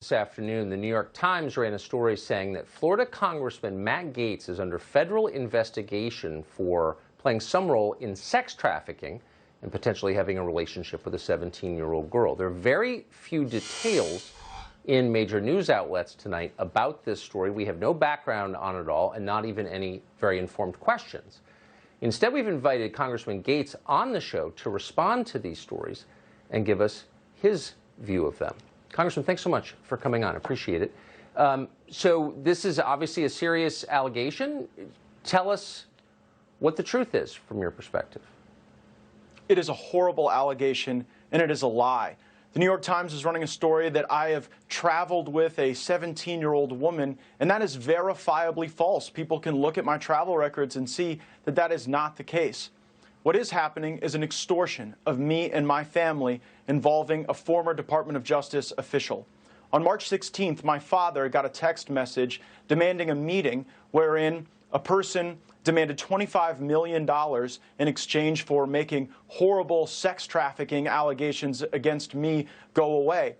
This afternoon, the New York Times ran a story saying that Florida Congressman Matt Gaetz is under federal investigation for playing some role in sex trafficking and potentially having a relationship with a 17-year-old girl. There are very few details in major news outlets tonight about this story. We have no background on it all and not even any very informed questions. Instead, we've invited Congressman Gaetz on the show to respond to these stories and give us his view of them. Congressman, thanks so much for coming on. Appreciate it. So this is obviously a serious allegation. Tell us what the truth is from your perspective. It is a horrible allegation, and it is a lie. The New York Times is running a story that I have traveled with a 17-year-old woman, and that is verifiably false. People can look at my travel records and see that that is not the case. What is happening is an extortion of me and my family involving a former Department of Justice official. On March 16th, my father got a text message demanding a meeting wherein a person demanded $25 million in exchange for making horrible sex trafficking allegations against me go away.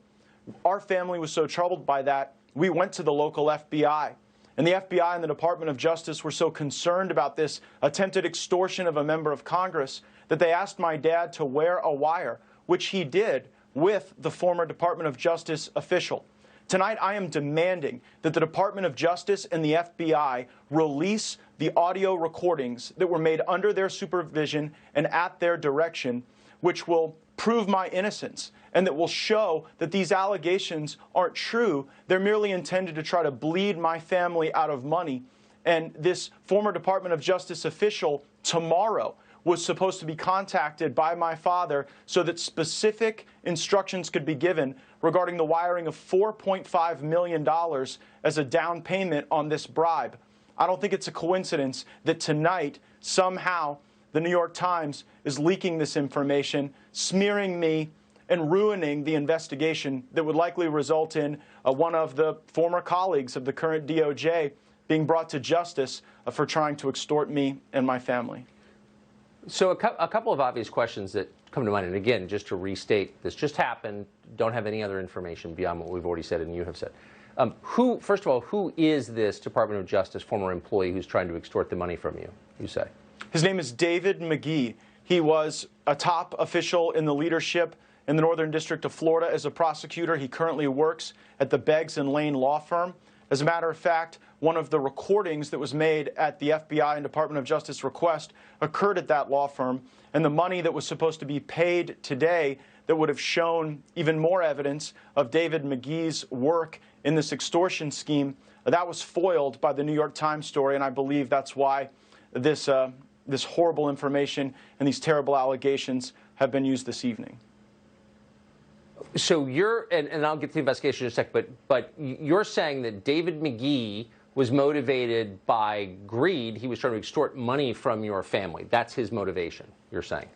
Our family was so troubled by that, we went to the local FBI. And the FBI and the Department of Justice were so concerned about this attempted extortion of a member of Congress that they asked my dad to wear a wire, which he did with the former Department of Justice official. Tonight, I am demanding that the Department of Justice and the FBI release the audio recordings that were made under their supervision and at their direction, which will prove my innocence and that will show that these allegations aren't true. They're merely intended to try to bleed my family out of money. And this former Department of Justice official tomorrow was supposed to be contacted by my father so that specific instructions could be given regarding the wiring of $4.5 million as a down payment on this bribe. I don't think it's a coincidence that tonight, somehow, the New York Times is leaking this information, smearing me, and ruining the investigation that would likely result in one of the former colleagues of the current DOJ being brought to justice for trying to extort me and my family. So a couple of obvious questions that come to mind, and again, just to restate, this just happened, don't have any other information beyond what we've already said and you have said. First of all, who is this Department of Justice former employee who's trying to extort the money from you, you say? His name is David McGee. He was a top official in the leadership in the Northern District of Florida as a prosecutor. He currently works at the Beggs and Lane law firm. As a matter of fact, one of the recordings that was made at the FBI and Department of Justice request occurred at that law firm, and the money that was supposed to be paid today that would have shown even more evidence of David McGee's work in this extortion scheme, that was foiled by the New York Times story, and I believe that's why this horrible information and these terrible allegations have been used this evening. So you're, and I'll get to the investigation in a sec, but you're saying that David McGee was motivated by greed. He was trying to extort money from your family. That's his motivation, you're saying?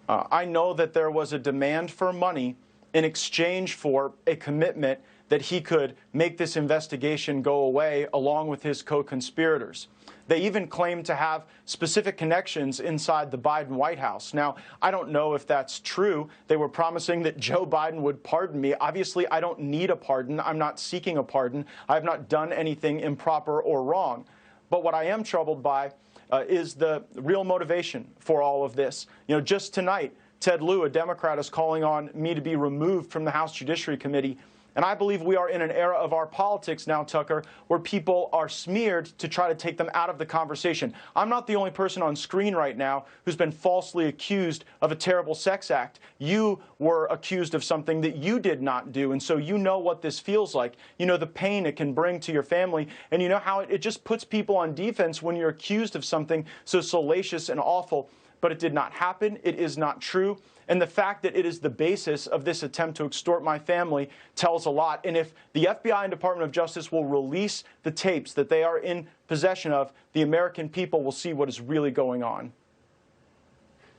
I know that there was a demand for money in exchange for a commitment that he could make this investigation go away along with his co-conspirators. They even claim to have specific connections inside the Biden White House. Now, I don't know if that's true. They were promising that Joe Biden would pardon me. Obviously, I don't need a pardon. I'm not seeking a pardon. I have not done anything improper or wrong. But what I am troubled by is the real motivation for all of this. You know, just tonight, Ted Lieu, a Democrat, is calling on me to be removed from the House Judiciary Committee. And I believe we are in an era of our politics now, Tucker, where people are smeared to try to take them out of the conversation. I'm not the only person on screen right now who's been falsely accused of a terrible sex act. You were accused of something that you did not do, and so you know what this feels like. You know the pain it can bring to your family, and you know how it just puts people on defense when you're accused of something so salacious and awful. But it did not happen. It is not true. And the fact that it is the basis of this attempt to extort my family tells a lot. And if the FBI and Department of Justice will release the tapes that they are in possession of, the American people will see what is really going on.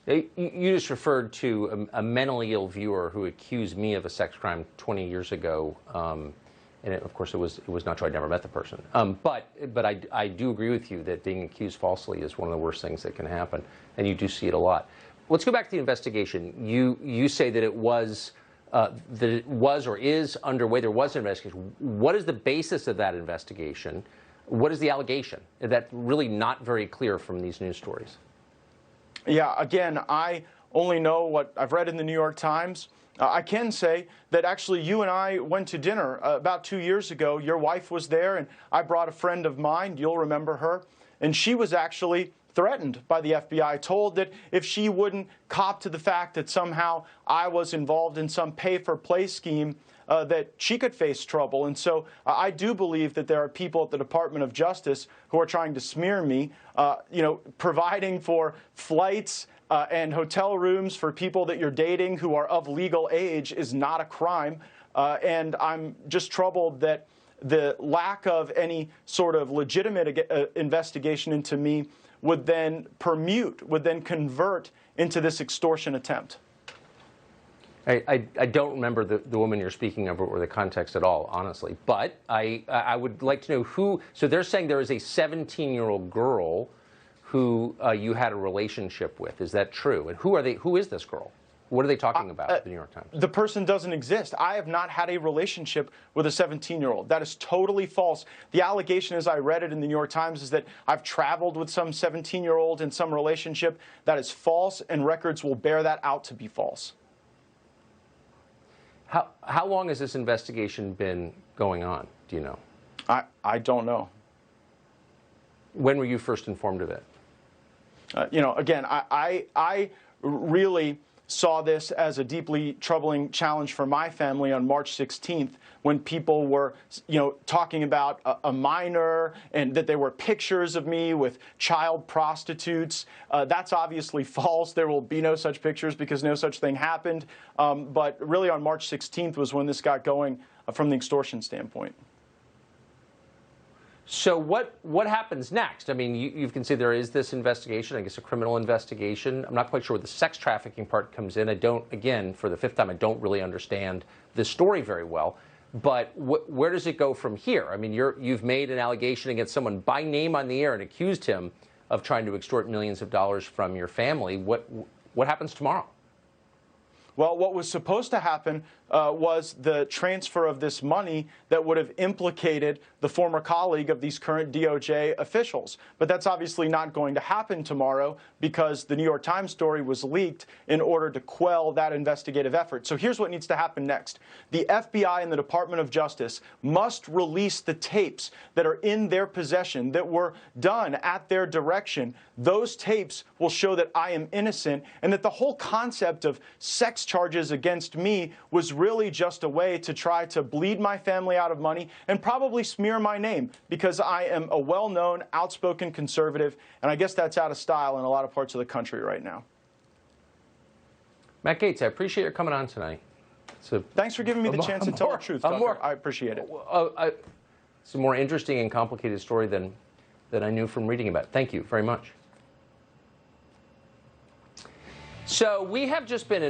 You just referred to a mentally ill viewer who accused me of a sex crime 20 years ago. And of course, it was not true. I never met the person. But I do agree with you that being accused falsely is one of the worst things that can happen. And you do see it a lot. Let's go back to the investigation. You say that it was that it was or is underway. There was an investigation. What is the basis of that investigation? What is the allegation? That's really not very clear from these news stories. Yeah, again, I only know what I've read in the New York Times. I can say that actually you and I went to dinner about 2 years ago. Your wife was there, and I brought a friend of mine. You'll remember her. And she was actually threatened by the FBI, told that if she wouldn't cop to the fact that somehow I was involved in some pay-for-play scheme, that she could face trouble. And so I do believe that there are people at the Department of Justice who are trying to smear me, providing for flights and hotel rooms for people that you're dating who are of legal age is not a crime. And I'm just troubled that the lack of any sort of legitimate investigation into me would then would then convert into this extortion attempt. I don't remember the woman you're speaking of or the context at all, honestly. But I would like to know who. So they're saying there is a 17-year-old girl who you had a relationship with. Is that true? And who are they? Who is this girl? What are they talking about at the New York Times? The person doesn't exist. I have not had a relationship with a 17-year-old. That is totally false. The allegation, as I read it in the New York Times, is that I've traveled with some 17-year-old in some relationship. That is false, and records will bear that out to be false. How long has this investigation been going on? Do you know? I don't know. When were you first informed of it? Again, I really saw this as a deeply troubling challenge for my family on March 16th when people were, talking about a minor and that there were pictures of me with child prostitutes. That's obviously false. There will be no such pictures because no such thing happened. But really on March 16th was when this got going from the extortion standpoint. So what happens next? I mean, you can say there is this investigation, I guess a criminal investigation. I'm not quite sure where the sex trafficking part comes in. I don't, again, for the fifth time, I don't really understand this story very well. But where does it go from here? I mean, you've made an allegation against someone by name on the air and accused him of trying to extort millions of dollars from your family. What happens tomorrow? Well, what was supposed to happen was the transfer of this money that would have implicated the former colleague of these current DOJ officials. But that's obviously not going to happen tomorrow because the New York Times story was leaked in order to quell that investigative effort. So here's what needs to happen next. The FBI and the Department of Justice must release the tapes that are in their possession that were done at their direction. Those tapes will show that I am innocent and that the whole concept of sex charges against me was really just a way to try to bleed my family out of money and probably smear my name because I am a well-known, outspoken conservative, and I guess that's out of style in a lot of parts of the country right now. Matt Gaetz, I appreciate your coming on tonight. Thanks for giving me the chance to tell the truth, Tucker. I appreciate it. It's a more interesting and complicated story than I knew from reading about it. Thank you very much. So we have just been